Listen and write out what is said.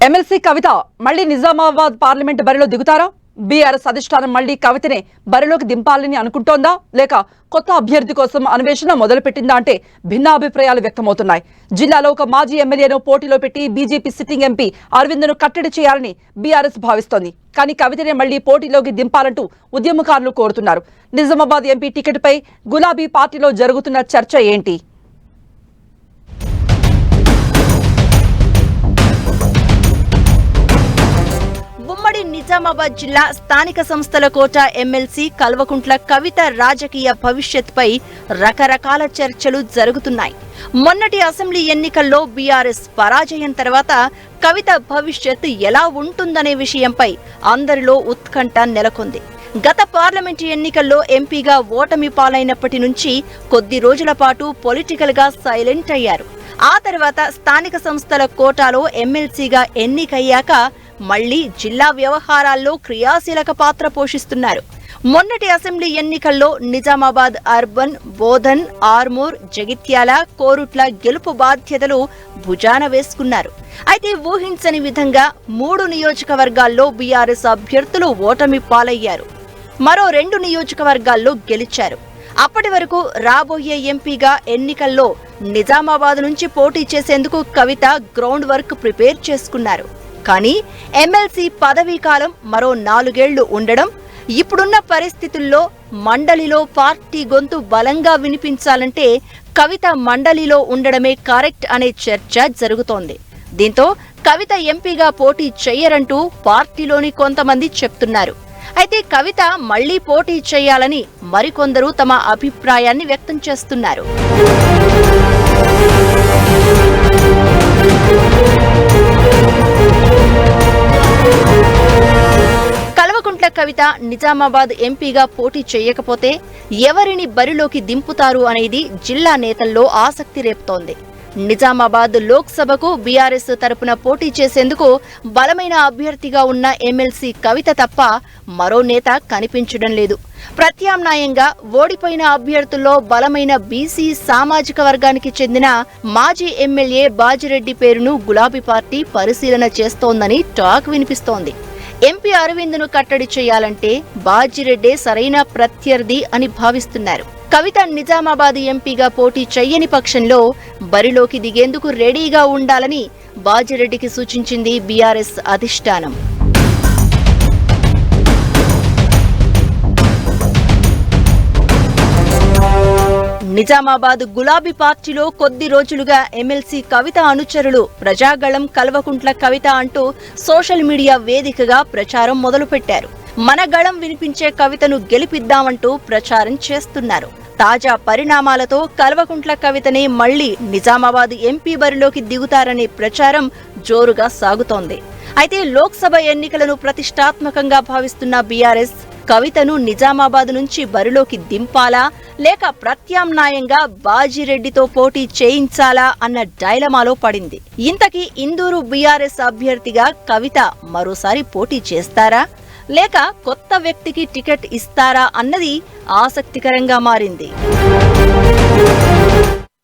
MLC కవిత మళ్లీ Nizamabad parliament బరిలో దిగుతారా? BRS అధిష్టానం మళ్లీ కవితనే బరిలోకి దింపాలని అనుకుంటోందా, లేక కొత్త అభ్యర్థి కోసం అన్వేషణ మొదలుపెట్టిందా అంటే భిన్నాభిప్రాయాలు వ్యక్తమవుతున్నాయి. జిల్లాలో ఒక మాజీ ఎమ్మెల్యేను పోటీలో పెట్టి బీజేపీ సిట్టింగ్ ఎంపీ అరవింద్ను కట్టడి చేయాలని బీఆర్ఎస్ భావిస్తోంది. కానీ కవితనే మళ్లీ పోటీలోకి దింపాలంటూ ఉద్యమకారులు కోరుతున్నారు. నిజామాబాద్ ఎంపీ టికెట్పై గులాబీ పార్టీలో జరుగుతున్న చర్చ ఏంటి? ఉమ్మడి నిజామాబాద్ జిల్లా స్థానిక సంస్థల కోట ఎమ్మెల్సీ కల్వకుంట్ల కవిత రాజకీయ భవిష్యత్పై రకరకాల చర్చలు జరుగుతున్నాయి. మొన్నటి అసెంబ్లీ ఎన్నికల్లో బీఆర్ఎస్ పరాజయం తర్వాత కవిత భవిష్యత్ ఎలా ఉంటుందనే విషయంపై అందరిలో ఉత్కంఠ నెలకొంది. గత పార్లమెంటు ఎన్నికల్లో ఎంపీగా ఓటమి పాలైనప్పటి నుంచి కొద్ది రోజుల పాటు పొలిటికల్ గా సైలెంట్ అయ్యారు. ఆ తర్వాత స్థానిక సంస్థల కోటాలో ఎమ్మెల్సీగా ఎన్నికయ్యాక మళ్లీ జిల్లా వ్యవహారాల్లో క్రియాశీలక పాత్ర పోషిస్తున్నారు. మొన్నటి అసెంబ్లీ ఎన్నికల్లో నిజామాబాద్ అర్బన్, బోధన్, ఆర్మూర్, జగిత్యాల, కోరుట్ల గెలుపు బాధ్యతలు భుజాన వేసుకున్నారు. అయితే ఊహించని విధంగా 3 నియోజకవర్గాల్లో బీఆర్ఎస్ అభ్యర్థులు ఓటమి పాలయ్యారు. మరో 2 నియోజకవర్గాల్లో గెలిచారు. అప్పటి వరకు రాబోయే ఎంపీగా ఎన్నికల్లో నిజామాబాద్ నుంచి పోటీ చేసేందుకు కవిత గ్రౌండ్ వర్క్ ప్రిపేర్ చేసుకున్నారు. కానీ ఎమ్మెల్సీ పదవీ కాలం మరో 4 ఏళ్లు ఉండడం, ఇప్పుడున్న పరిస్థితుల్లో మండలిలో పార్టీ గొంతు బలంగా వినిపించాలంటే కవిత మండలిలో ఉండడమే కరెక్ట్ అనే చర్చ జరుగుతోంది. దీంతో కవిత ఎంపీగా పోటీ చెయ్యరంటూ పార్టీలోని కొంతమంది చెప్తున్నారు. అయితే కవిత మళ్లీ పోటీ చేయాలని మరికొందరు తమ అభిప్రాయాన్ని వ్యక్తం చేస్తున్నారు. కల్వకుంట్ల కవిత నిజామాబాద్ ఎంపీగా పోటీ చేయకపోతే ఎవరిని బరిలోకి దింపుతారు అనేది జిల్లా నేతల్లో ఆసక్తి రేపుతోంది. నిజామాబాద్ లోక్సభకు బీఆర్ఎస్ తరపున పోటీ చేసేందుకు బలమైన అభ్యర్థిగా ఉన్న ఎమ్మెల్సీ కవిత తప్ప మరో నేత కనిపించడం లేదు. ప్రత్యామ్నాయంగా ఓడిపోయిన అభ్యర్థుల్లో బలమైన బీసీ సామాజిక వర్గానికి చెందిన మాజీ ఎమ్మెల్యే బాజిరెడ్డి పేరును గులాబీ పార్టీ పరిశీలన చేస్తోందని టాక్ వినిపిస్తోంది. ఎంపీ అరవింద్ను కట్టడి చేయాలంటే బాజిరెడ్డే సరైన ప్రత్యర్థి అని భావిస్తున్నారు. కవిత నిజామాబాద్ ఎంపీగా పోటీ చెయ్యని పక్షంలో బరిలోకి దిగేందుకు రెడీగా ఉండాలని బాజిరెడ్డికి సూచించింది బీఆర్ఎస్ అధిష్టానం. నిజామాబాద్ గులాబీ పార్టీలో కొద్ది రోజులుగా ఎమ్మెల్సీ కవిత అనుచరులు ప్రజాగళం కల్వకుంట్ల కవిత అంటూ సోషల్ మీడియా వేదికగా ప్రచారం మొదలుపెట్టారు. మన గళం వినిపించే కవితను గెలిపిద్దామంటూ ప్రచారం చేస్తున్నారు. తాజా పరిణామాలతో కల్వకుంట్ల కవితనే మళ్లీ నిజామాబాద్ ఎంపీ బరిలోకి దిగుతారనే ప్రచారం జోరుగా సాగుతోంది. అయితే లోక్సభ ఎన్నికలను ప్రతిష్టాత్మకంగా భావిస్తున్న బీఆర్ఎస్ కవితను నిజామాబాద్ నుంచి బరిలోకి దింపాలా, లేక ప్రత్యామ్నాయంగా బాజిరెడ్డితో పోటీ చేయించాలా అన్న డైలమాలో పడింది. ఇంతకీ ఇందూరు బీఆర్ఎస్ అభ్యర్థిగా కవిత మరోసారి పోటీ చేస్తారా, లేక కొత్త వ్యక్తికి టికెట్ ఇస్తారా అన్నది ఆసక్తికరంగా మారింది.